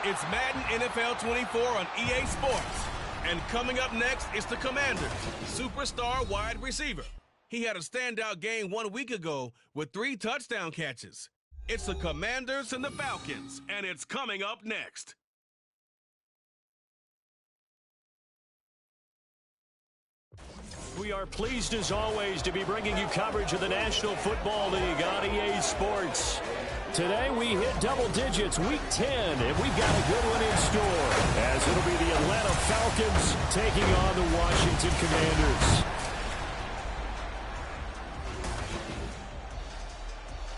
It's Madden NFL 24 on EA Sports. And coming up next is the Commanders' superstar wide receiver. He had a standout game 1 week ago with 3 touchdown catches. It's the Commanders and the Falcons, and it's coming up next. We are pleased as always to be bringing you coverage of the National Football League on EA Sports. Today we hit double digits, week 10, and we've got a good one in store, as it'll be the Atlanta Falcons taking on the Washington Commanders.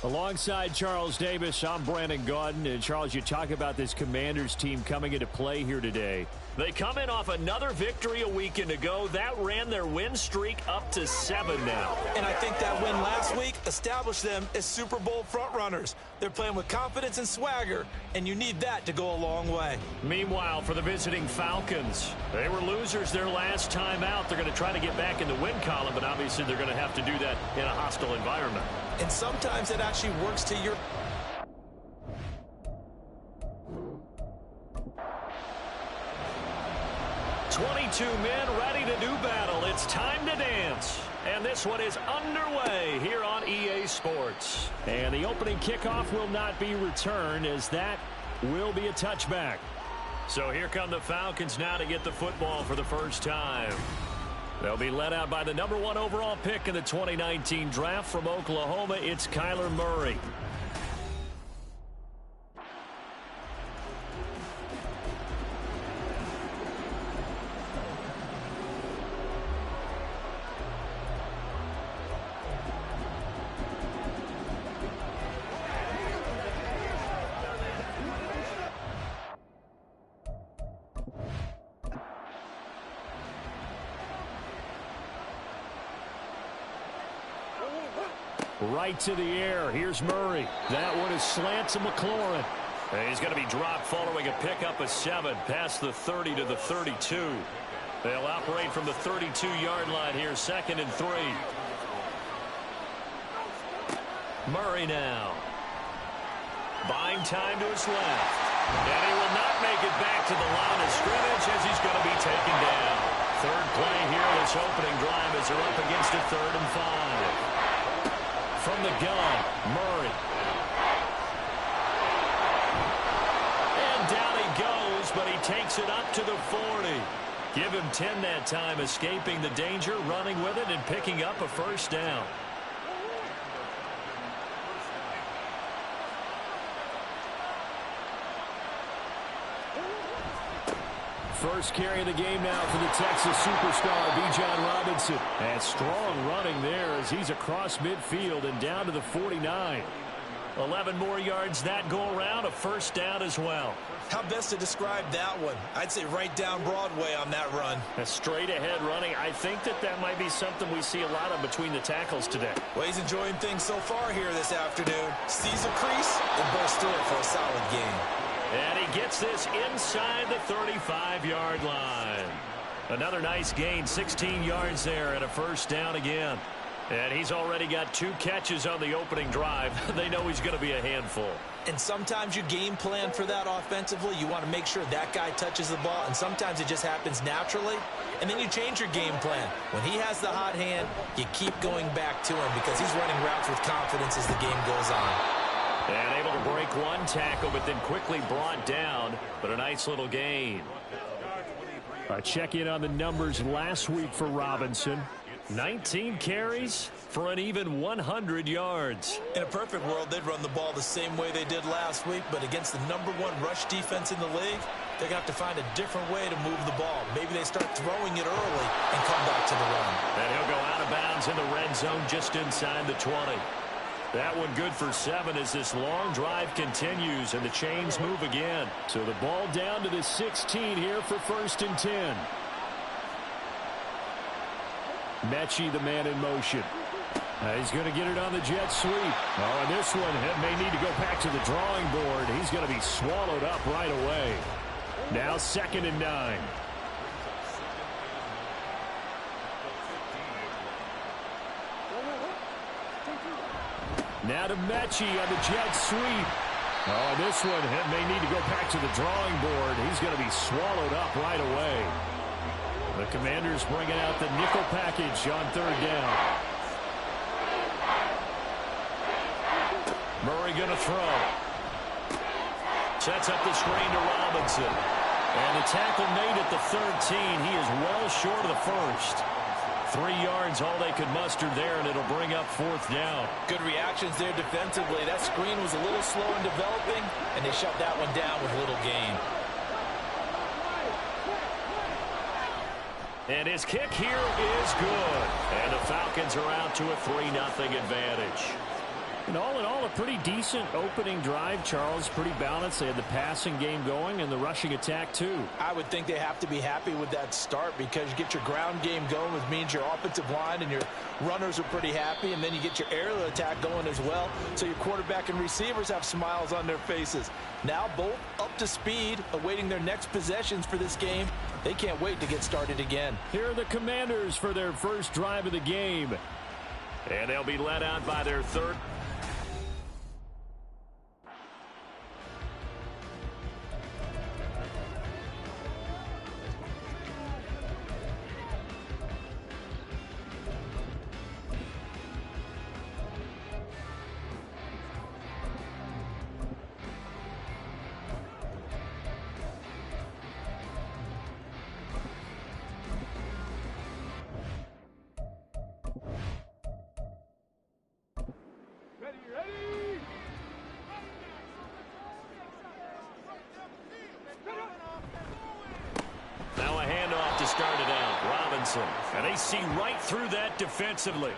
Alongside Charles Davis, I'm Brandon Gaudin. And Charles, you talk about this Commanders team coming into play here today. They come in off another victory a weekend ago. That ran their win streak up to 7 now. And I think that win last week established them as Super Bowl frontrunners. They're playing with confidence and swagger, and you need that to go a long way. Meanwhile, for the visiting Falcons, they were losers their last time out. They're going to try to get back in the win column, but obviously they're going to have to do that in a hostile environment. And sometimes it actually works to your... "22 men ready to do battle. It's time to dance." And this one is underway here on EA Sports. And the opening kickoff will not be returned, as that will be a touchback. So here come the Falcons now to get the football for the first time. They'll be led out by the number 1 overall pick in the 2019 draft from Oklahoma. It's Kyler Murray. Right to the air. Here's Murray. That one is slant to McLaurin. And he's going to be dropped following a pickup of 7 past the 30 to the 32. They'll operate from the 32-yard line here, 2nd and 3. Murray now. Buying time to his left. And he will not make it back to the line of scrimmage as he's going to be taken down. Third play here, this opening drive as they're up against a 3rd and 5. From the gun, Murray. And down he goes, but he takes it up to the 40. Give him 10 that time, escaping the danger, running with it, and picking up a first down. First carry of the game now for the Texas superstar, Bijan Robinson. And strong running there as he's across midfield and down to the 49. 11 more yards that go around, a first down as well. How best to describe that one? I'd say right down Broadway on that run. A straight ahead running. I think that might be something we see a lot of between the tackles today. Well, he's enjoying things so far here this afternoon. Sees a crease and bursts through it for a solid game. And he gets this inside the 35-yard line. Another nice gain, 16 yards there, and a first down again. And he's already got 2 catches on the opening drive. They know he's going to be a handful. And sometimes you game plan for that offensively. You want to make sure that guy touches the ball, and sometimes it just happens naturally. And then you change your game plan. When he has the hot hand, you keep going back to him because he's running routes with confidence as the game goes on. And able to break 1 tackle, but then quickly brought down. But a nice little gain. A check-in on the numbers last week for Robinson. 19 carries for an even 100 yards. In a perfect world, they'd run the ball the same way they did last week, but against the number 1 rush defense in the league, they're going to have to find a different way to move the ball. Maybe they start throwing it early and come back to the run. And he'll go out of bounds in the red zone just inside the 20. That one good for 7 as this long drive continues and the chains move again. So the ball down to the 16 here for 1st and 10. Mechie, the man in motion. He's going to get it on the jet sweep. Oh, and this one may need to go back to the drawing board. He's going to be swallowed up right away. Now 2nd and 9. Now to Mechie on the jet sweep. Oh, and this one may need to go back to the drawing board. He's going to be swallowed up right away. The Commanders bringing out the nickel package on third down. Murray going to throw. Sets up the screen to Robinson. And the tackle made at the 13. He is well short of the first. 3 yards, all they could muster there, and it'll bring up fourth down. Good reactions there defensively. That screen was a little slow in developing, and they shut that one down with little gain. And his kick here is good. And the Falcons are out to a 3-0 advantage. And all in all, a pretty decent opening drive, Charles. Pretty balanced. They had the passing game going and the rushing attack, too. I would think they have to be happy with that start because you get your ground game going, which means your offensive line and your runners are pretty happy, and then you get your aerial attack going as well, so your quarterback and receivers have smiles on their faces. Now both up to speed, awaiting their next possessions for this game. They can't wait to get started again. Here are the Commanders for their first drive of the game. And they'll be led out by their third. And they see right through that defensively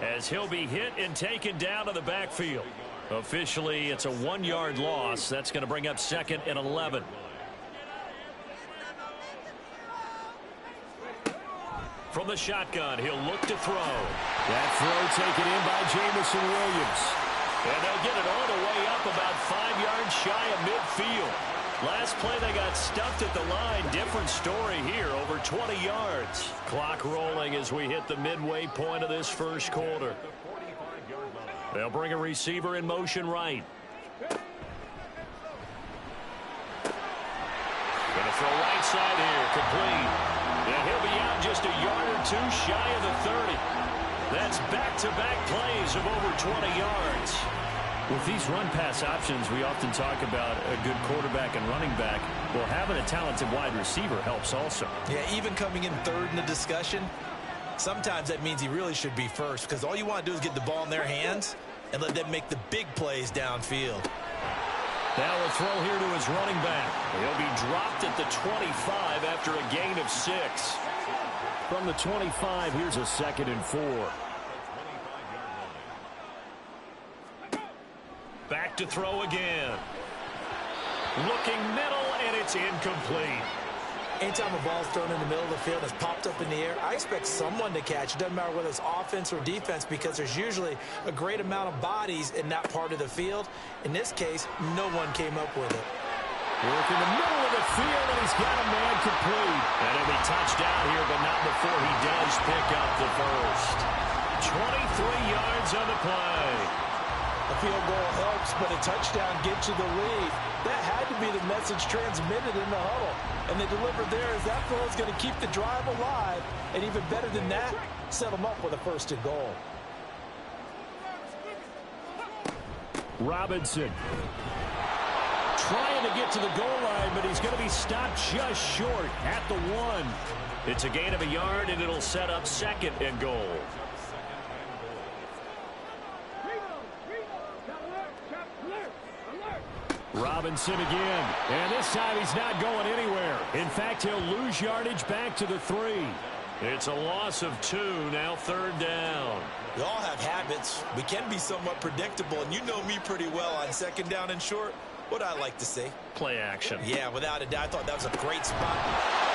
as he'll be hit and taken down to the backfield. Officially, it's a 1-yard loss. That's going to bring up 2nd and 11. From the shotgun, he'll look to throw. That throw taken in by Jamison Williams. And they'll get it all the way up about 5 yards shy of midfield. Last play, they got stuffed at the line. Different story here, over 20 yards. Clock rolling as we hit the midway point of this first quarter. They'll bring a receiver in motion right. Gonna throw right side here, complete. And he'll be out just a yard or two shy of the 30. That's back-to-back plays of over 20 yards. With these run-pass options, we often talk about a good quarterback and running back. Well, having a talented wide receiver helps also. Yeah, even coming in third in the discussion, sometimes that means he really should be first because all you want to do is get the ball in their hands and let them make the big plays downfield. Now a throw here to his running back. He'll be dropped at the 25 after a gain of 6. From the 25, here's a 2nd and 4. Back to throw again. Looking middle, and it's incomplete. Anytime a ball's thrown in the middle of the field, it's popped up in the air, I expect someone to catch. It doesn't matter whether it's offense or defense because there's usually a great amount of bodies in that part of the field. In this case, no one came up with it. Work in the middle of the field, and he's got a man complete. And he'll be touched out here, but not before he does pick up the first. 23 yards on the play. A field goal helps, but a touchdown gets you the lead. That had to be the message transmitted in the huddle. And they delivered there as that throw is going to keep the drive alive. And even better than that, set them up with a 1st and goal. Robinson trying to get to the goal line, but he's going to be stopped just short at the 1. It's a gain of a yard, and it'll set up 2nd and goal. Robinson again, and this time he's not going anywhere. In fact, he'll lose yardage back to the 3. It's a loss of 2, now 3rd down. We all have habits. We can be somewhat predictable, and you know me pretty well on 2nd down and short. What I like to say? Play action. Yeah, without a doubt, I thought that was a great spot.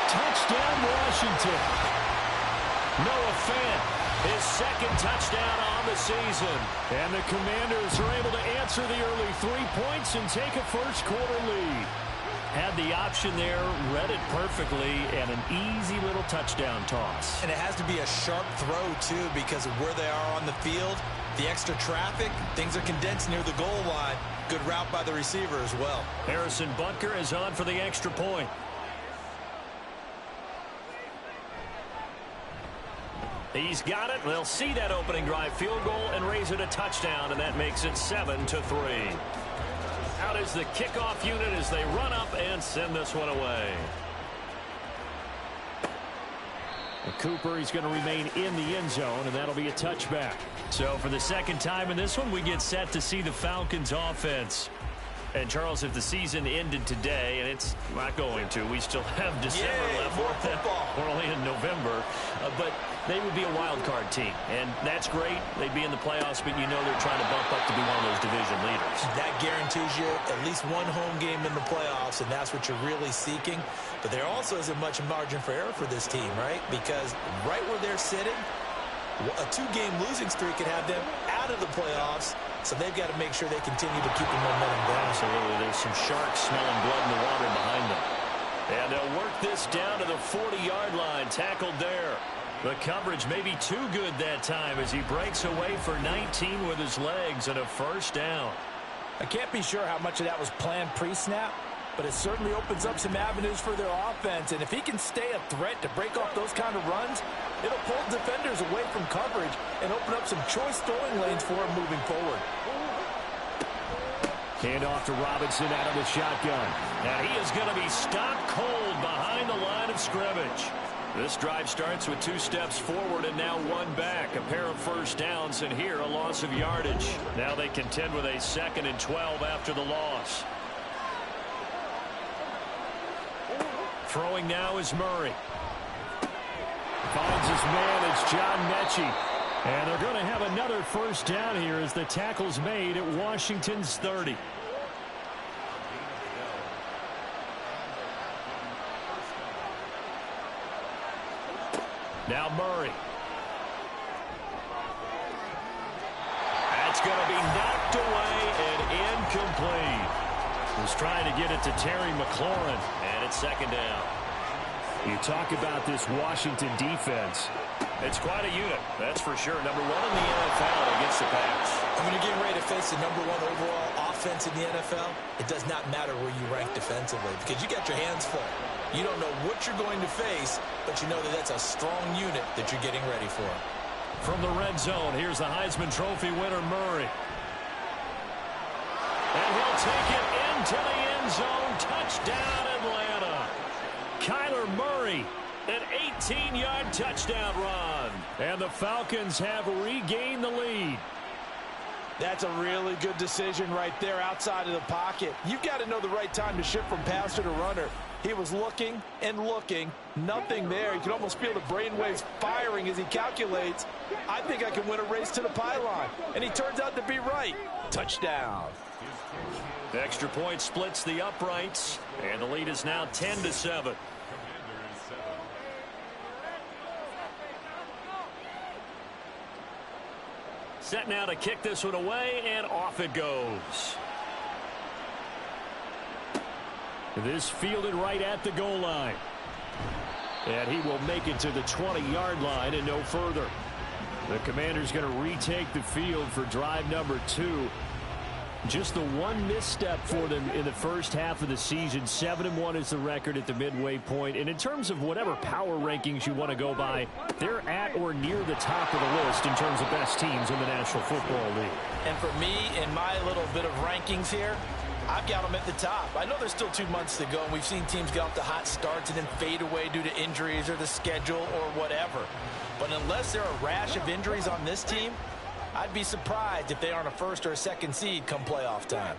Touchdown, Washington. Noah Fant, his 2nd touchdown on the season. And the Commanders are able to answer the early 3 points and take a first quarter lead. Had the option there, read it perfectly, and an easy little touchdown toss. And it has to be a sharp throw, too, because of where they are on the field. the extra traffic, things are condensed near the goal line. Good route by the receiver as well. Harrison Butker is on for the extra point. He's got it. They'll see that opening drive field goal and raise it a touchdown, and that makes it 7-3. Out is the kickoff unit as they run up and send this one away. Cooper, he's going to remain in the end zone, and that'll be a touchback. So for the second time in this one, we get set to see the Falcons offense. And, Charles, if the season ended today, and it's not going to, we still have December left. More football. We're only in November. But they would be a wild card team, and that's great. They'd be in the playoffs, but you know they're trying to bump up to be one of those division leaders. That guarantees you at least one home game in the playoffs, and that's what you're really seeking. But there also isn't much margin for error for this team, right? Because right where they're sitting, a two-game losing streak could have them out of the playoffs. So they've got to make sure they continue to keep the momentum going. Absolutely. There's some sharks smelling blood in the water behind them. And they'll work this down to the 40-yard line. Tackled there. The coverage may be too good that time as he breaks away for 19 with his legs and a first down. I can't be sure how much of that was planned pre-snap, but it certainly opens up some avenues for their offense. And if he can stay a threat to break off those kind of runs, it'll pull defenders away from coverage and open up some choice throwing lanes for him moving forward. Hand off to Robinson out of the shotgun. And he is going to be stopped cold behind the line of scrimmage. This drive starts with 2 steps forward and now 1 back. A pair of first downs, and here a loss of yardage. Now they contend with a 2nd and 12 after the loss. Throwing now is Murray. Finds his man. It's John Mechie. And they're going to have another first down here as the tackle's made at Washington's 30. Now Murray. That's going to be knocked away and incomplete. He's trying to get it to Terry McLaurin, and it's 2nd down. You talk about this Washington defense. It's quite a unit, that's for sure. Number 1 in the NFL against the pass. When you're getting ready to face the number 1 overall offense in the NFL, it does not matter where you rank defensively because you got your hands full. You don't know what you're going to face, but you know that that's a strong unit that you're getting ready for. From the red zone, here's the Heisman Trophy winner, Murray. And he'll take it into the end zone. Touchdown, Atlanta. Kyler Murray, an 18-yard touchdown run. And the Falcons have regained the lead. That's a really good decision right there outside of the pocket. You've got to know the right time to shift from passer to runner. He was looking and looking, nothing there. You can almost feel the brainwaves firing as he calculates, I think I can win a race to the pylon. And he turns out to be right. Touchdown. The extra point splits the uprights, and the lead is now 10-7. Set now to kick this one away, and off it goes. This fielded right at the goal line. And he will make it to the 20-yard line and no further. The Commander's going to retake the field for drive number 2. Just the one misstep for them in the first half of the season. 7-1 is the record at the midway point. And in terms of whatever power rankings you want to go by, they're at or near the top of the list in terms of best teams in the National Football League. And for me, in my little bit of rankings here, I've got them at the top. I know there's still 2 months to go, and we've seen teams get off to hot starts and then fade away due to injuries or the schedule or whatever. But unless there are a rash of injuries on this team, I'd be surprised if they aren't a 1st or a 2nd seed come playoff time.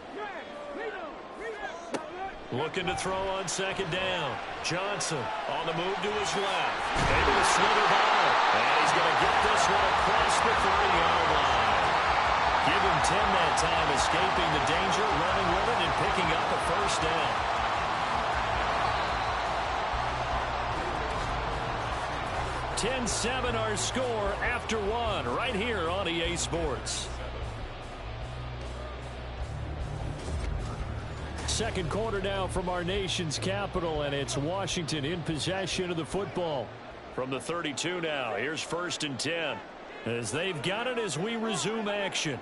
Looking to throw on 2nd down. Johnson on the move to his left. Able to slither by. And he's going to get this one across the 30-yard line. Give him 10 that time, escaping the danger, running with it, and picking up a first down. (10-7) our score after 1 right here on EA Sports. Second quarter now from our nation's capital, and it's Washington in possession of the football. From the 32 now, here's 1st and 10. as they've got it as we resume action.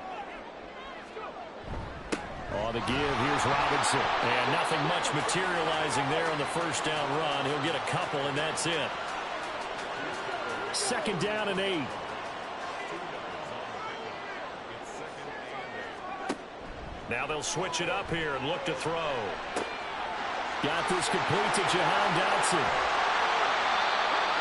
On the give, here's Robinson. And nothing much materializing there on the first down run. He'll get a couple, and that's it. 2nd down and 8. Now they'll switch it up here and look to throw. Got this complete to Jahan Dotson.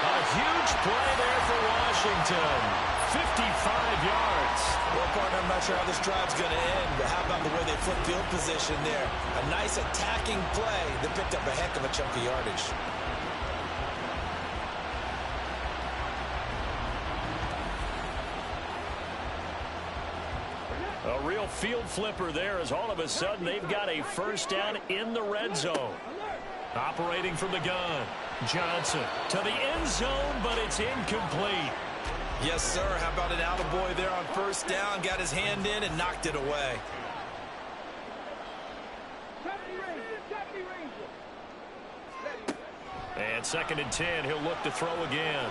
A huge play there for Washington. 55 yards. Well, partner, I'm not sure how this drive's going to end, but how about the way they flip field position there? A nice attacking play that picked up a heck of a chunk of yardage. A real field flipper there as all of a sudden they've got a first down in the red zone. Operating from the gun. Johnson to the end zone, but it's incomplete. Yes, sir. How about an attaboy there on first down? Got his hand in and knocked it away. And 2nd and 10. He'll look to throw again.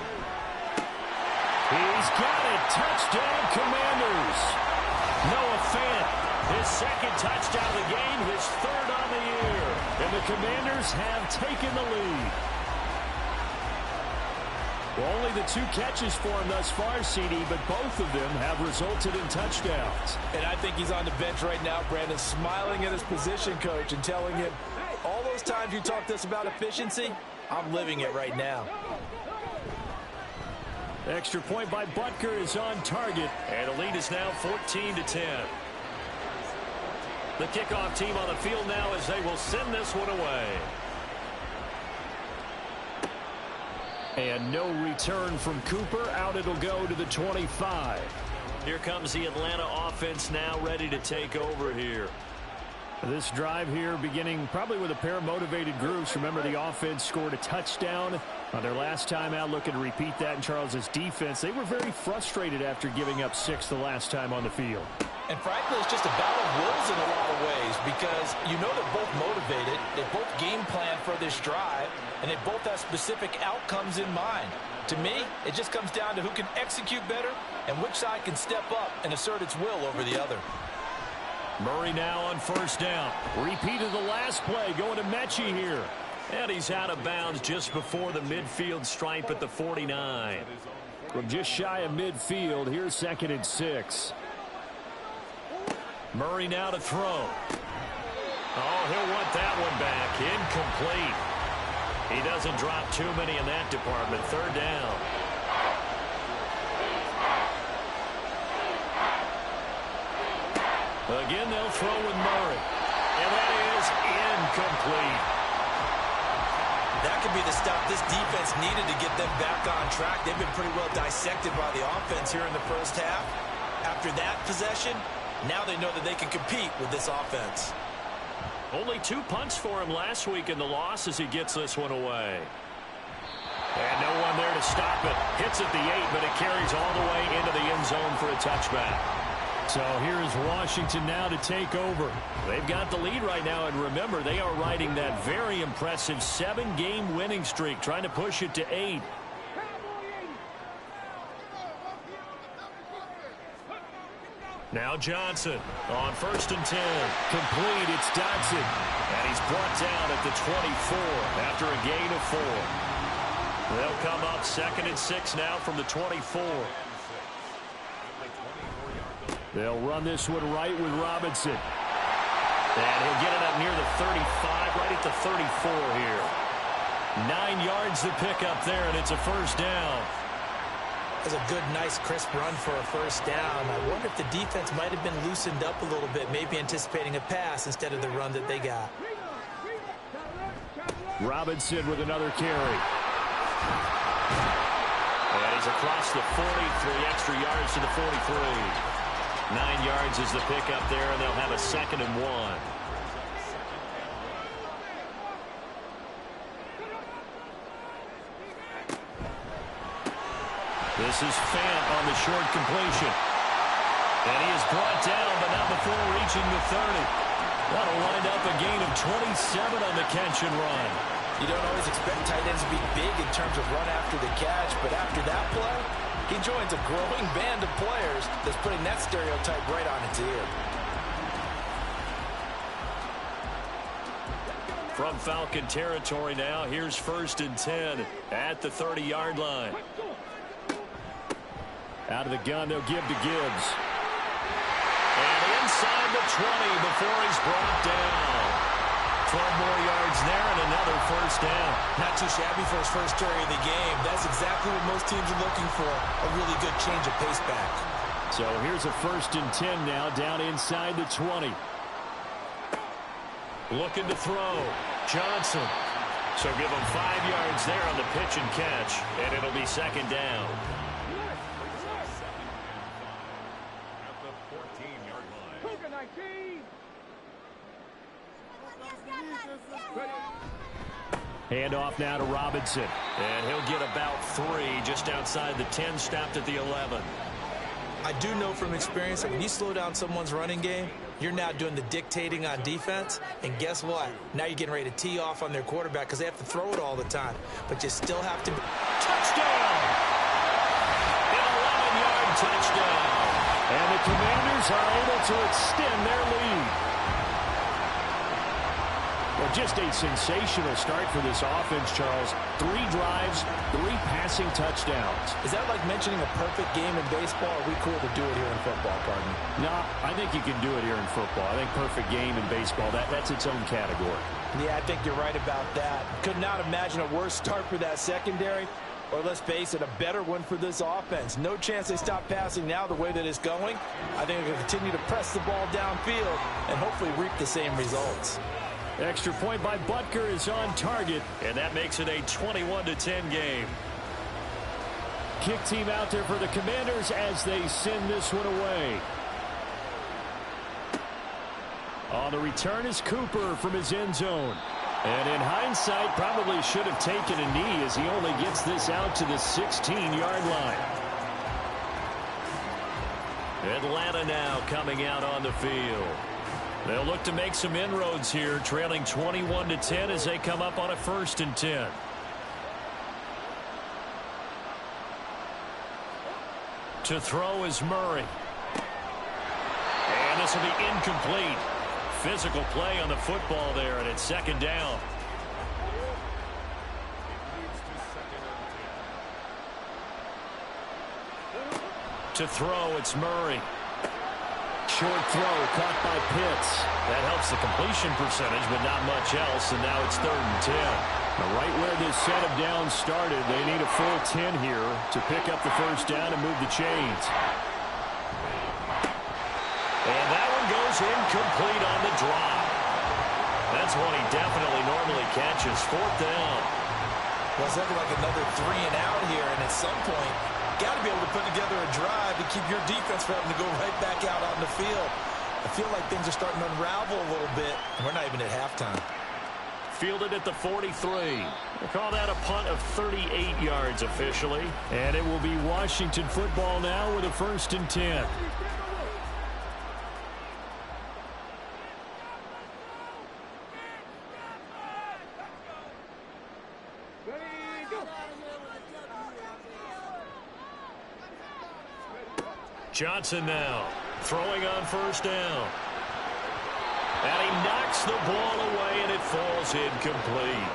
He's got it. Touchdown, Commanders. Noah Fant, his 2nd touchdown of the game, his 3rd on the year. And the Commanders have taken the lead. Well, only the 2 catches for him thus far, CD, but both of them have resulted in touchdowns. And I think he's on the bench right now, Brandon, smiling at his position coach and telling him, all those times you talked to us about efficiency, I'm living it right now. Extra point by Butker is on target, and the lead is now 14-10. The kickoff team on the field now as they will send this one away. And no return from Cooper. Out it'll go to the 25. Here comes the Atlanta offense now ready to take over here. This drive here beginning probably with a pair of motivated groups. Remember, the offense scored a touchdown on their last time out. Looking to repeat that in Charles's defense. They were very frustrated after giving up 6 the last time on the field. And frankly, it's just a battle of wills in a lot of ways because you know they're both motivated. They both game plan for this drive, and they both have specific outcomes in mind. To me, it just comes down to who can execute better and which side can step up and assert its will over the other. Murray now on first down. Repeat of the last play going to Mechie here. And he's out of bounds just before the midfield stripe at the 49. From just shy of midfield, here's 2nd and 6. Murray now to throw. Oh, he'll want that one back. Incomplete. He doesn't drop too many in that department. 3rd down. Again, they'll throw with Murray. And that is incomplete. That could be the stuff this defense needed to get them back on track. They've been pretty well dissected by the offense here in the first half. After that possession, now they know that they can compete with this offense. Only 2 punts for him last week in the loss as he gets this one away. And no one there to stop it. Hits at the 8, but it carries all the way into the end zone for a touchback. So here is Washington now to take over. They've got the lead right now, and remember, they are riding that very impressive 7-game winning streak, trying to push it to 8. Now Johnson on 1st and 10. Complete, it's Dotson. And he's brought down at the 24 after a gain of 4. They'll come up 2nd and 6 now from the 24. They'll run this one right with Robinson. And he'll get it up near the 35, right at the 34 here. 9 yards to pick up there, and it's a first down. That's a good, nice, crisp run for a first down. I wonder if the defense might have been loosened up a little bit, maybe anticipating a pass instead of the run that they got. Robinson with another carry. And he's across the 40, 3 extra yards to the 43. 9 yards is the pickup there, and they'll have a 2nd and 1. This is Fant on the short completion. And he is brought down, but not before reaching the 30. That'll wind up a gain of 27 on the catch and run. You don't always expect tight ends to be big in terms of run after the catch, but after that play, He joins a growing band of players that's putting that stereotype right on its ear. From Falcon territory now, here's 1st and 10 at the 30-yard line. Out of the gun, they'll give to Gibbs. And inside the 20 before he's brought down. 12 more yards there and another 1st down. Not too shabby for his first carry of the game. That's exactly what most teams are looking for, a really good change of pace back. So here's a 1st and 10 now, down inside the 20. Looking to throw. Johnson. So give him 5 yards there on the pitch and catch, and it'll be 2nd down. At the 14-yard line. Handoff now to Robinson. And he'll get about 3 just outside the 10, stopped at the 11. I do know from experience that when you slow down someone's running game, you're now doing the dictating on defense. And guess what? Now you're getting ready to tee off on their quarterback because they have to throw it all the time. But you still have to... Touchdown! An 11-yard touchdown. And the Commanders are able to extend their lead. Well, just a sensational start for this offense, Charles. 3 drives, 3 passing touchdowns. Is that like mentioning a perfect game in baseball? Or are we cool to do it here in football, pardon me? No, I think you can do it here in football. I think perfect game in baseball, that's its own category. Yeah, I think you're right about that. Could not imagine a worse start for that secondary. Or let's face it, a better one for this offense. No chance they stop passing now the way that it's going. I think they're going to continue to press the ball downfield and hopefully reap the same results. Extra point by Butker is on target, and that makes it a 21-10 game. Kick team out there for the Commanders as they send this one away. On the return is Cooper from his end zone. And in hindsight, probably should have taken a knee as he only gets this out to the 16-yard line. Atlanta now coming out on the field. They'll look to make some inroads here, trailing 21-10 as they come up on a 1st and 10. To throw is Murray. And this will be incomplete. Physical play on the football there, and it's 2nd down. To throw, it's Murray. Short throw caught by Pitts. That helps the completion percentage, but not much else, and now it's 3rd and 10. Now, right where this set of downs started, they need a full 10 here to pick up the 1st down and move the chains. And that one goes incomplete on the drop. That's one he definitely normally catches. 4th down. Well, it's looking like another 3 and out here, and at some point, got to be able to put together a drive to keep your defense from having to go right back out on the field. I feel like things are starting to unravel a little bit, and we're not even at halftime. Fielded at the 43. We'll call that a punt of 38 yards officially. And it will be Washington football now with a 1st and 10. Johnson now throwing on 1st down. And he knocks the ball away, and it falls incomplete.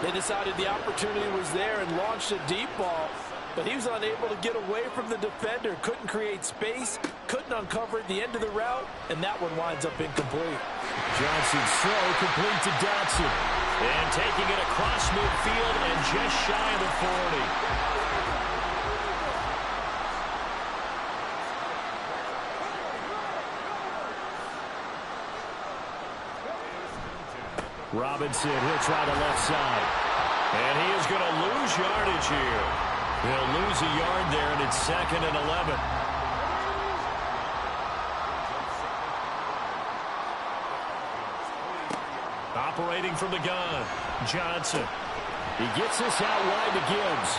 They decided the opportunity was there and launched a deep ball, but he was unable to get away from the defender. Couldn't create space, couldn't uncover at the end of the route, and that one winds up incomplete. Johnson's throw complete to Dotson. And taking it across midfield and just shy of the 40. Robinson, he'll try the left side. And he is going to lose yardage here. He'll lose a yard there, and it's 2nd and 11. Operating from the gun, Johnson. He gets this out wide to Gibbs.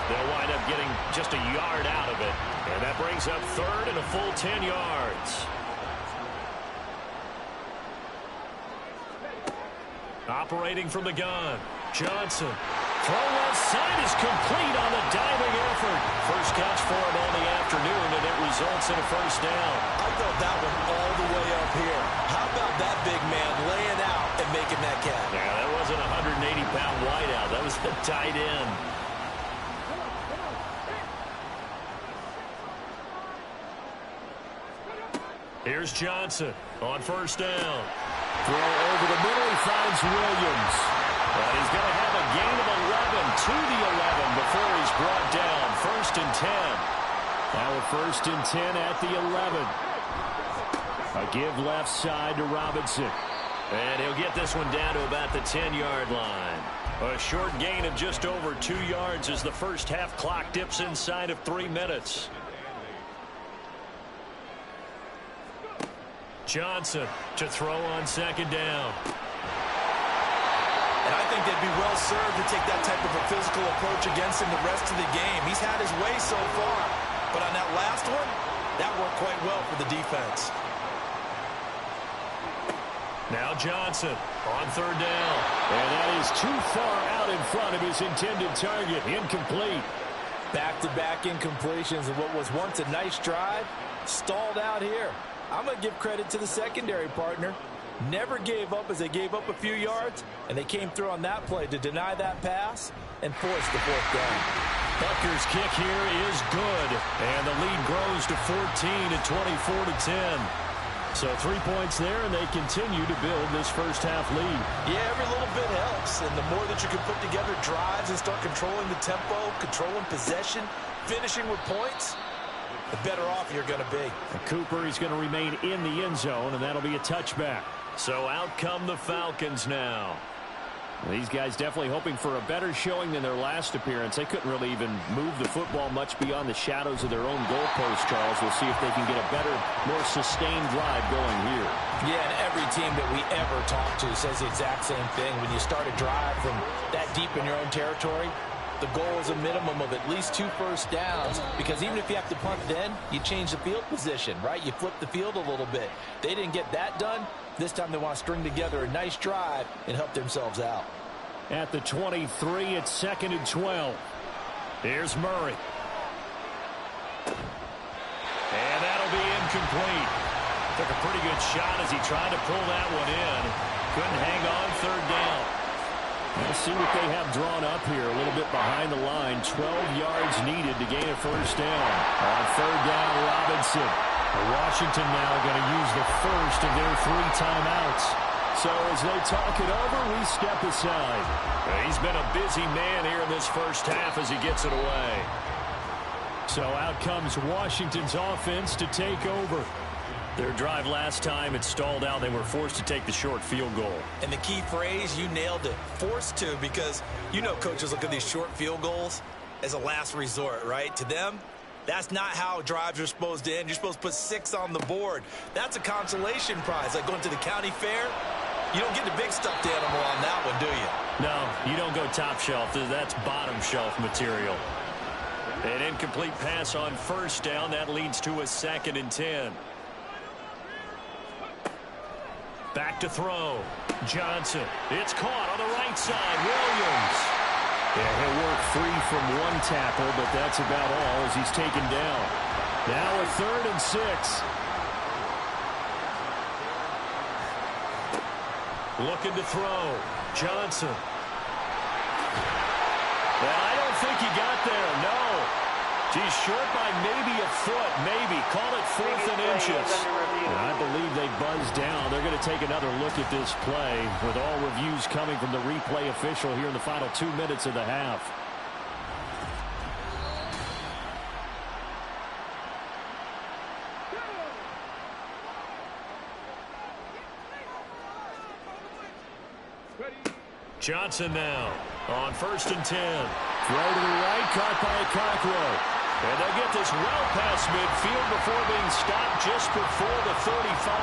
They'll wind up getting just a yard out of it. And that brings up 3rd and a full 10 yards. Operating from the gun, Johnson Throw left side is complete on the diving effort. First catch for him on the afternoon, and it results in a first down. I felt that one all the way up here. How about that big man laying out and making that catch? Yeah, that wasn't a 180-pound wideout. That was the tight end. Here's Johnson on first down. Throw over the middle. He finds Williams. But he's going to have a gain of 11 to the 11 before he's brought down. 1st and 10. Now a 1st and 10 at the 11. A give left side to Robinson. And he'll get this one down to about the 10-yard line. A short gain of just over 2 yards as the first half clock dips inside of 3 minutes. Johnson to throw on 2nd down. And I think they'd be well served to take that type of a physical approach against him the rest of the game. He's had his way so far. But on that last one, that worked quite well for the defense. Now Johnson on 3rd down. And that is too far out in front of his intended target. Incomplete. Back-to-back incompletions of what was once a nice drive. Stalled out here. I'm going to give credit to the secondary partner. Never gave up as they gave up a few yards, and they came through on that play to deny that pass and force the 4th down. Butker's kick here is good, and the lead grows to 14 at 24-10. So 3 points there, and they continue to build this first half lead. Yeah, every little bit helps, and the more that you can put together drives and start controlling the tempo, controlling possession, finishing with points, the better off you're going to be. And Cooper is going to remain in the end zone, and that'll be a touchback. So out come the Falcons now. These guys definitely hoping for a better showing than their last appearance. They couldn't really even move the football much beyond the shadows of their own goalpost, Charles. We'll see if they can get a better, more sustained drive going here. Yeah, and every team that we ever talk to says the exact same thing. When you start a drive from that deep in your own territory, the goal is a minimum of at least 2 first downs, because even if you have to punt then, you change the field position, right? You flip the field a little bit. They didn't get that done. This time they want to string together a nice drive and help themselves out. At the 23, it's 2nd and 12. Here's Murray. And that'll be incomplete. Took a pretty good shot as he tried to pull that one in. Couldn't hang on 3rd down. We'll see what they have drawn up here. A little bit behind the line. 12 yards needed to gain a first down. On 3rd down, Robinson. Washington now going to use the first of their 3 timeouts. So as they talk it over, we step aside. He's been a busy man here in this first half as he gets it away. So out comes Washington's offense to take over. Their drive last time, it stalled out. They were forced to take the short field goal. And the key phrase, you nailed it, forced to, because you know coaches look at these short field goals as a last resort, right? To them, that's not how drives are supposed to end. You're supposed to put 6 on the board. That's a consolation prize, like going to the county fair. You don't get the big stuffed animal on that one, do you? No, you don't go top shelf. That's bottom shelf material. An incomplete pass on first down. That leads to a 2nd and 10. Back to throw. Johnson. It's caught on the right side. Williams. Yeah, he'll work free from one tackle, but that's about all as he's taken down. Now a 3rd and 6. Looking to throw. Johnson. Well, I don't think he got there. No. He's short by maybe a foot. Maybe. Call it 4th and inches. And I believe they buzzed down. They're going to take another look at this play with all reviews coming from the replay official here in the final 2 minutes of the half. Johnson now on 1st and 10. Throw to the right, caught by Cockrell. And they'll get this well past midfield before being stopped just before the 35.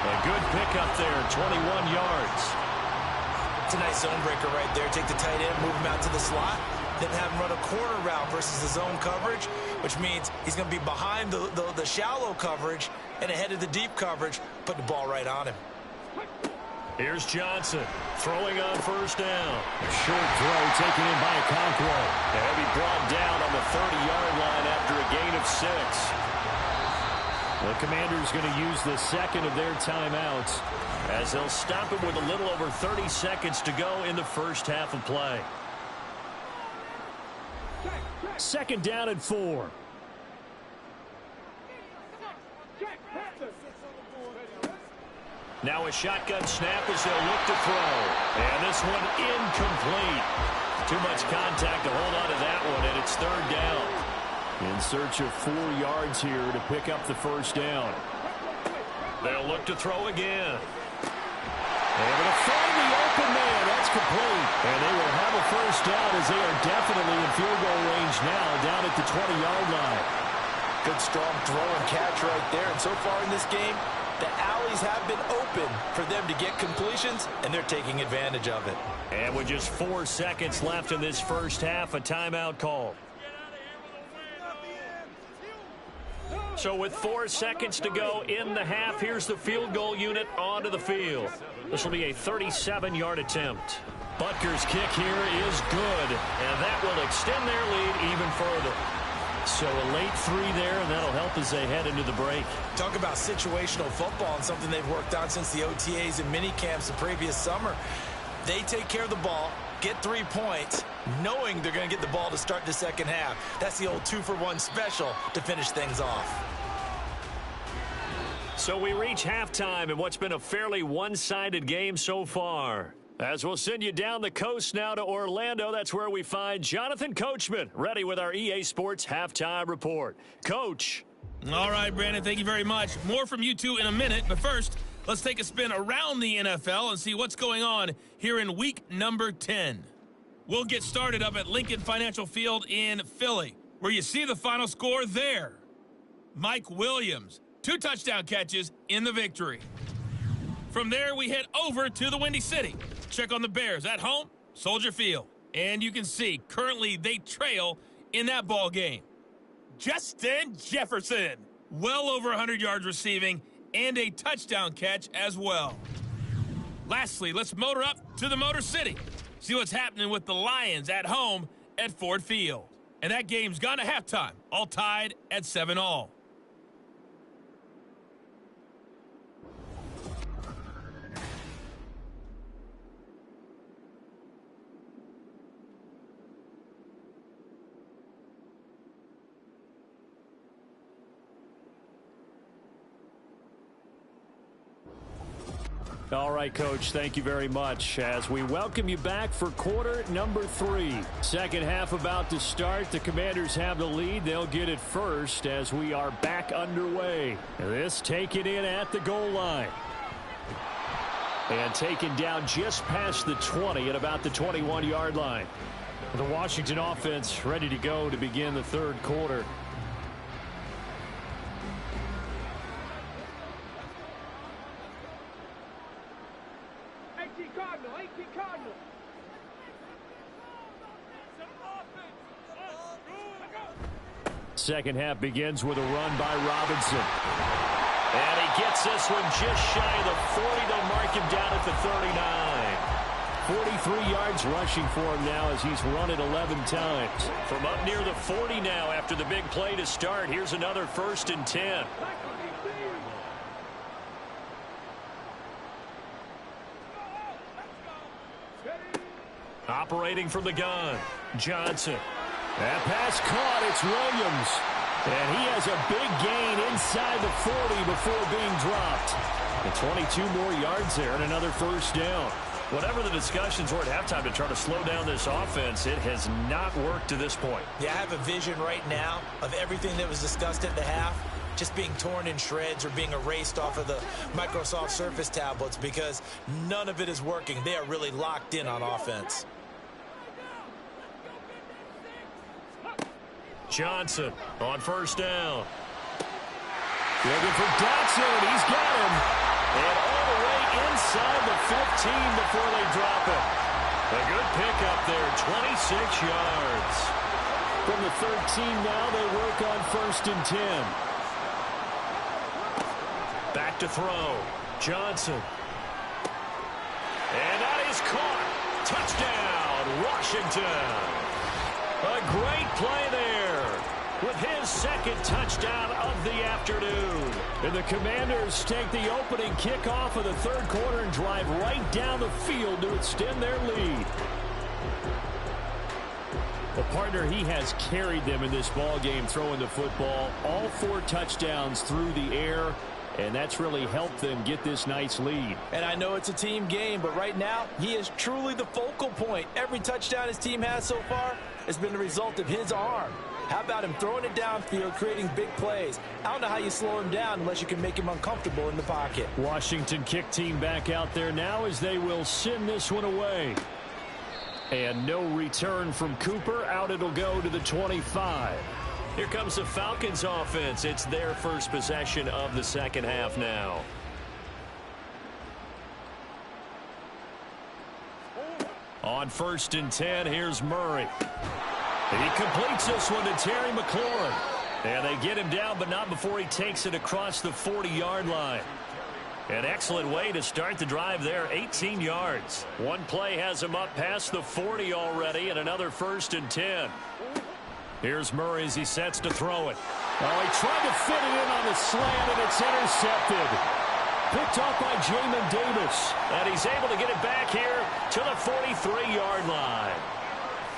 A good pickup there, 21 yards. It's a nice zone breaker right there. Take the tight end, move him out to the slot, then have him run a corner route versus the zone coverage, which means he's going to be behind the shallow coverage and ahead of the deep coverage, put the ball right on him. Here's Johnson throwing on first down. Short throw taken in by Okonkwo. And he brought down on the 30-yard line after a gain of 6. The Commanders going to use the second of their timeouts as they'll stop him with a little over 30 seconds to go in the first half of play. Second down and 4. Now a shotgun snap as they'll look to throw. And this one incomplete. Too much contact to hold on to that one, and it's third down. In search of 4 yards here to pick up the first down. They'll look to throw again. Able to find the open man. That's complete. And they will have a first down as they are definitely in field goal range now down at the 20-yard line. Good strong throw and catch right there. And so far in this game, the alleys have been open for them to get completions, and they're taking advantage of it. And with just 4 seconds left in this first half, a timeout call. So with 4 seconds to go in the half, here's the field goal unit onto the field. This will be a 37-yard attempt. Butker's kick here is good, and that will extend their lead even further. So a late 3 there, and that'll help as they head into the break. Talk about situational football and something they've worked on since the OTAs and mini camps the previous summer. They take care of the ball, get 3 points, knowing they're going to get the ball to start the second half. That's the old 2-for-1 special to finish things off. So we reach halftime in what's been a fairly one-sided game so far. As we'll send you down the coast now to Orlando, that's where we find Jonathan Coachman, ready with our EA Sports Halftime Report. Coach. All right, Brandon, thank you very much. More from you two in a minute, but first, let's take a spin around the NFL and see what's going on here in week number 10. We'll get started up at Lincoln Financial Field in Philly, where you see the final score there. Mike Williams, 2 touchdown catches in the victory. From there, we head over to the Windy City. Check on the Bears at home, Soldier Field. And you can see, currently they trail in that ball game. Justin Jefferson, well over 100 yards receiving and a touchdown catch as well. Lastly, let's motor up to the Motor City. See what's happening with the Lions at home at Ford Field. And that game's gone to halftime, all tied at 7-all. All right, Coach, thank you very much as we welcome you back for quarter number 3. Second half about to start. The Commanders have the lead. They'll get it first as we are back underway. This taken in at the goal line. And taken down just past the 20 at about the 21-yard line. The Washington offense ready to go to begin the third quarter. Second half begins with a run by Robinson. And he gets this one just shy of the 40. They'll mark him down at the 39. 43 yards rushing for him now as he's run it 11 times. From up near the 40 now after the big play to start. Here's another 1st and 10. Operating from the gun, Johnson. That pass caught. It's Williams. And he has a big gain inside the 40 before being dropped. And 22 more yards there and another first down. Whatever the discussions were at halftime to try to slow down this offense, it has not worked to this point. Yeah, I have a vision right now of everything that was discussed at the half just being torn in shreds or being erased off of the Microsoft Surface tablets because none of it is working. They are really locked in on offense. Johnson on first down. Looking for Dotson. He's got him. And all the way inside the 15 before they drop it. A good pickup there, 26 yards. From the 13 now, they work on 1st and 10. Back to throw. Johnson. And that is caught. Touchdown, Washington. A great play there with his second touchdown of the afternoon. And the Commanders take the opening kickoff of the third quarter and drive right down the field to extend their lead. The partner, he has carried them in this ball game throwing the football. All 4 touchdowns through the air, and that's really helped them get this nice lead. And I know it's a team game, but right now, he is truly the focal point. Every touchdown his team has so far has been the result of his arm. How about him throwing it downfield, creating big plays? I don't know how you slow him down unless you can make him uncomfortable in the pocket. Washington kick team back out there now as they will send this one away. And no return from Cooper. Out it'll go to the 25. Here comes the Falcons offense. It's their first possession of the second half now. On 1st and 10, here's Murray. He completes this one to Terry McLaurin. And they get him down, but not before he takes it across the 40-yard line. An excellent way to start the drive there, 18 yards. One play has him up past the 40 already, and another 1st and 10. Here's Murray as he sets to throw it. Oh, he tried to fit it in on the slant, and it's intercepted. Picked off by Jamin Davis. And he's able to get it back here to the 43-yard line.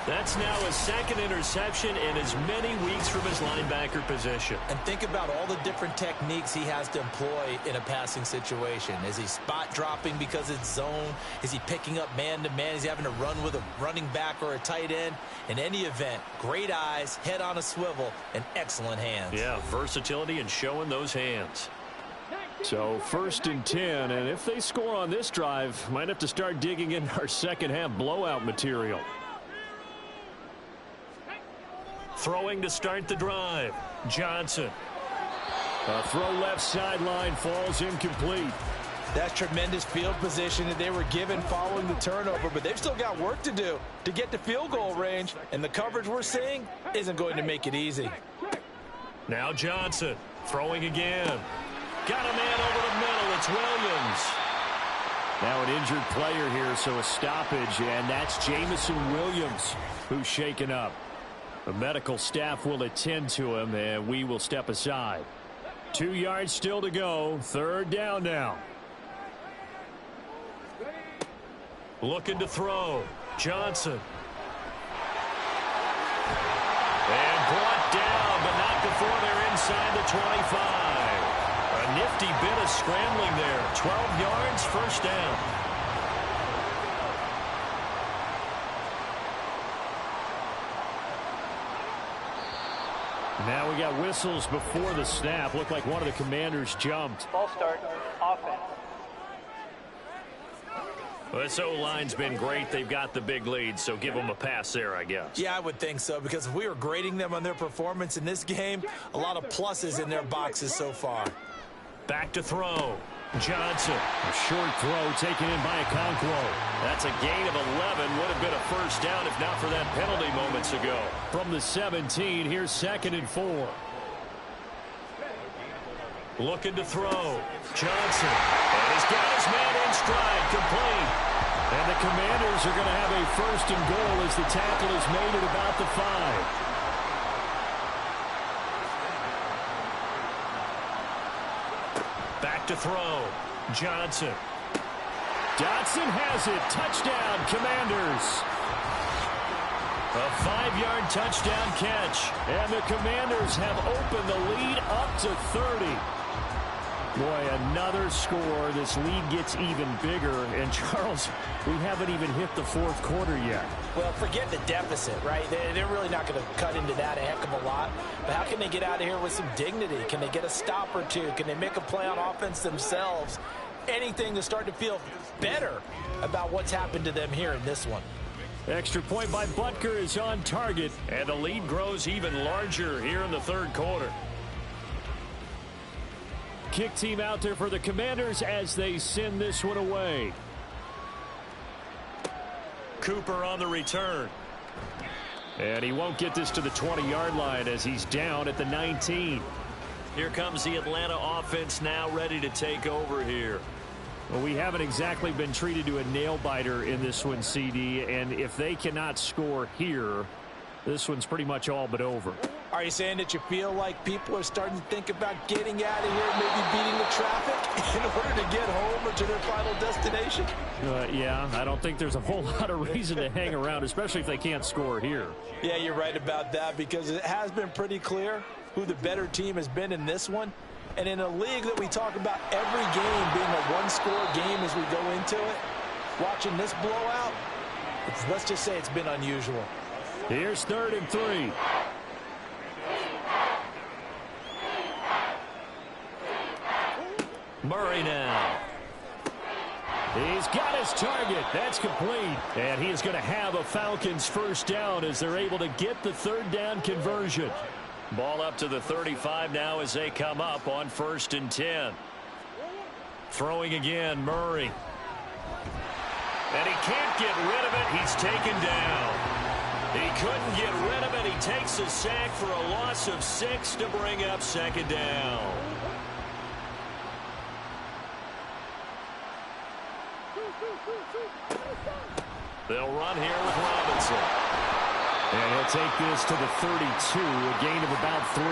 That's now his second interception in as many weeks from his linebacker position. And think about all the different techniques he has to employ in a passing situation. Is he spot dropping because it's zone? Is he picking up man-to-man? Is he having to run with a running back or a tight end? In any event, great eyes, head on a swivel, and excellent hands. Yeah, versatility and showing those hands. So 1st and 10, and if they score on this drive, might have to start digging in our second half blowout material. Throwing to start the drive. Johnson. A throw left sideline, falls incomplete. That's tremendous field position that they were given following the turnover, but they've still got work to do to get to field goal range, and the coverage we're seeing isn't going to make it easy. Now Johnson throwing again. Got a man over the middle. It's Williams. Now an injured player here, so a stoppage, and that's Jamison Williams who's shaken up. The medical staff will attend to him, and we will step aside. 2 yards still to go. 3rd down now. Looking to throw. Johnson. And brought down, but not before they're inside the 25. A nifty bit of scrambling there. 12 yards, 1st down. Now we got whistles before the snap. Looked like one of the Commanders jumped. Ball start, offense. Well, this O-line's been great. They've got the big lead, so give them a pass there, I guess. Yeah, I would think so, because if we were grading them on their performance in this game, a lot of pluses in their boxes so far. Back to throw. Johnson. A short throw taken in by Okonkwo. That's a gain of 11. Would have been a 1st down if not for that penalty moments ago. From the 17, here's 2nd and 4. Looking to throw. Johnson. And he's got his man in stride. Complete. And the Commanders are going to have a 1st and goal as the tackle is made at about the 5. Back to throw. Johnson. Dotson has it. Touchdown, Commanders. A 5-yard touchdown catch. And the Commanders have opened the lead up to 30. Boy, another score. This lead gets even bigger. And, Charles, we haven't even hit the 4th quarter yet. Well, forget the deficit, right? They're really not going to cut into that a heck of a lot. But how can they get out of here with some dignity? Can they get a stop or two? Can they make a play on offense themselves? Anything to start to feel better about what's happened to them here in this one. Extra point by Butker is on target. And the lead grows even larger here in the 3rd quarter. Kick team out there for the Commanders as they send this one away. Cooper on the return. And he won't get this to the 20-yard line as he's down at the 19. Here comes the Atlanta offense now ready to take over here. Well, we haven't exactly been treated to a nail-biter in this one, CD, and if they cannot score here, this one's pretty much all but over. Are you saying that you feel like people are starting to think about getting out of here, maybe beating the traffic in order to get home or to their final destination? Yeah, I don't think there's a whole lot of reason to hang around, especially if they can't score here. Yeah, you're right about that, because it has been pretty clear who the better team has been in this one. And in a league that we talk about every game being a one-score game as we go into it, watching this blowout, let's just say it's been unusual. Here's 3rd and 3. Murray now. He's got his target. That's complete. And he is going to have a Falcons first down as they're able to get the 3rd down conversion. Ball up to the 35 now as they come up on 1st and 10. Throwing again, Murray. And he can't get rid of it. He's taken down. He couldn't get rid of it. He takes a sack for a loss of 6 to bring up 2nd down. They'll run here with Robinson. And he'll take this to the 32, a gain of about 3.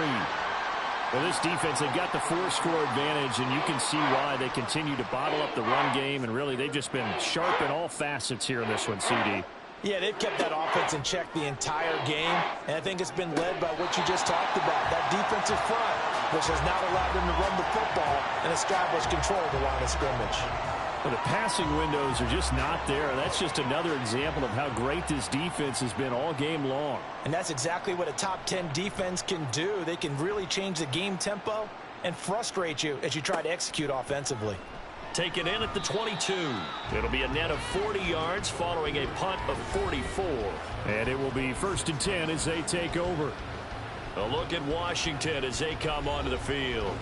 Well, this defense, they've got the 4-score advantage, and you can see why they continue to bottle up the run game, and really they've just been sharp in all facets here in this one, CD. Yeah, they've kept that offense in check the entire game, and I think it's been led by what you just talked about, that defensive front, which has now allowed them to run the football and establish control of the line of scrimmage. Well, the passing windows are just not there. That's just another example of how great this defense has been all game long. And that's exactly what a top 10 defense can do. They can really change the game tempo and frustrate you as you try to execute offensively. Taken in at the 22. It'll be a net of 40 yards following a punt of 44. And it will be 1st and 10 as they take over. A look at Washington as they come onto the field.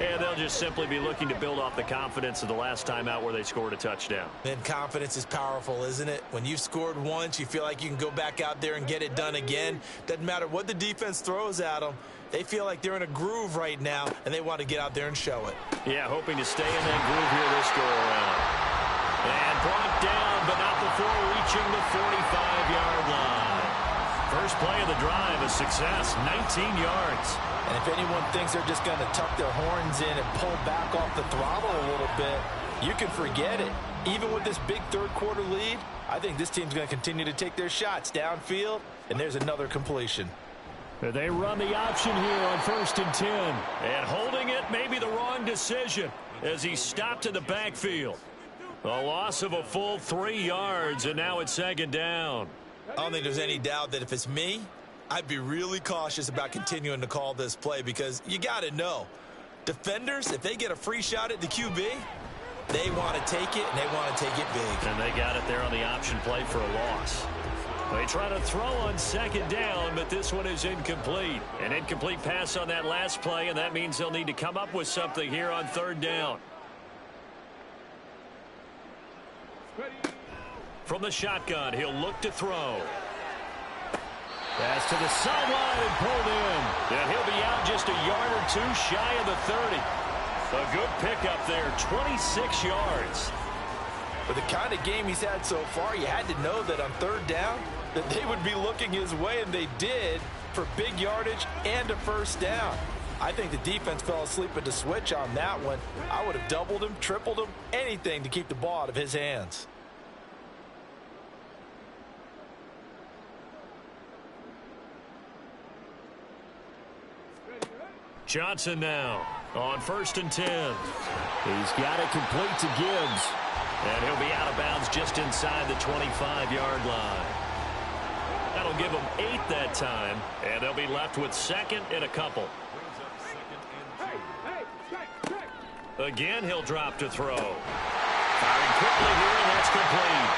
And they'll just simply be looking to build off the confidence of the last time out where they scored a touchdown. And confidence is powerful, isn't it? When you've scored once, you feel like you can go back out there and get it done again. Doesn't matter what the defense throws at them. They feel like they're in a groove right now, and they want to get out there and show it. Yeah, hoping to stay in that groove here this go-around. And brought down, but not before reaching the 45-yard line. First play of the drive, a success, 19 yards. And if anyone thinks they're just going to tuck their horns in and pull back off the throttle a little bit, you can forget it. Even with this big third-quarter lead, I think this team's going to continue to take their shots downfield, and there's another completion. They run the option here on 1st and 10. And holding it may be the wrong decision as he stopped in the backfield. A loss of a full 3 yards, and now it's 2nd down. I don't think there's any doubt that if it's me, I'd be really cautious about continuing to call this play, because you got to know, defenders, if they get a free shot at the QB, they want to take it, and they want to take it big. And they got it there on the option play for a loss. They try to throw on 2nd down, but this one is incomplete. An incomplete pass on that last play, and that means they'll need to come up with something here on 3rd down. From the shotgun, he'll look to throw. Pass to the sideline and pulled in. And he'll be out just a yard or 2 shy of the 30. A good pickup there, 26 yards. With the kind of game he's had so far, you had to know that on 3rd down that they would be looking his way, and they did, for big yardage and a 1st down. I think the defense fell asleep at the switch on that one. I would have doubled him, tripled him, anything to keep the ball out of his hands. Johnson now on 1st and 10. He's got it complete to Gibbs. And he'll be out of bounds just inside the 25-yard line. That'll give them 8 that time, and they'll be left with 2nd and a couple. Again, he'll drop to throw. Firing quickly here, and that's complete.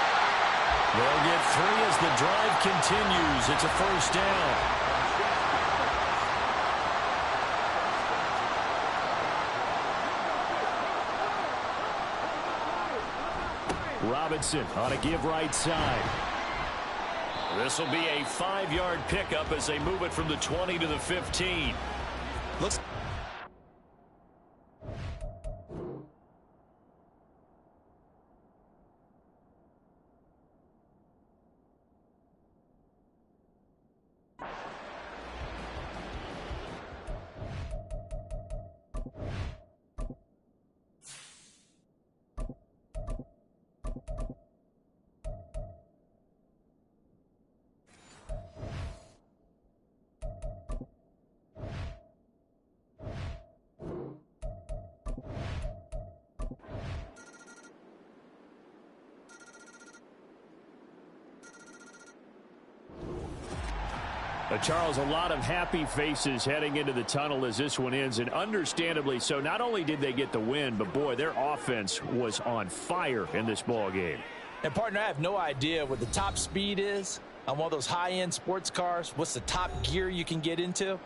They'll get 3 as the drive continues. It's a 1st down. Robinson on a give right side. This will be a 5-yard pickup as they move it from the 20 to the 15. Looks Charles, a lot of happy faces heading into the tunnel as this one ends, and understandably so. Not only did they get the win, but, boy, their offense was on fire in this ball game. And, partner, I have no idea what the top speed is on one of those high-end sports cars. What's the top gear you can get into?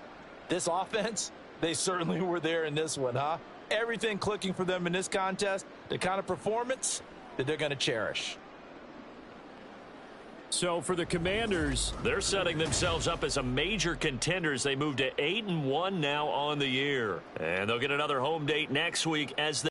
This offense, they certainly were there in this one, huh? Everything clicking for them in this contest, the kind of performance that they're going to cherish. So for the Commanders, they're setting themselves up as a major contenders. They move to 8-1 now on the year. And they'll get another home date next week as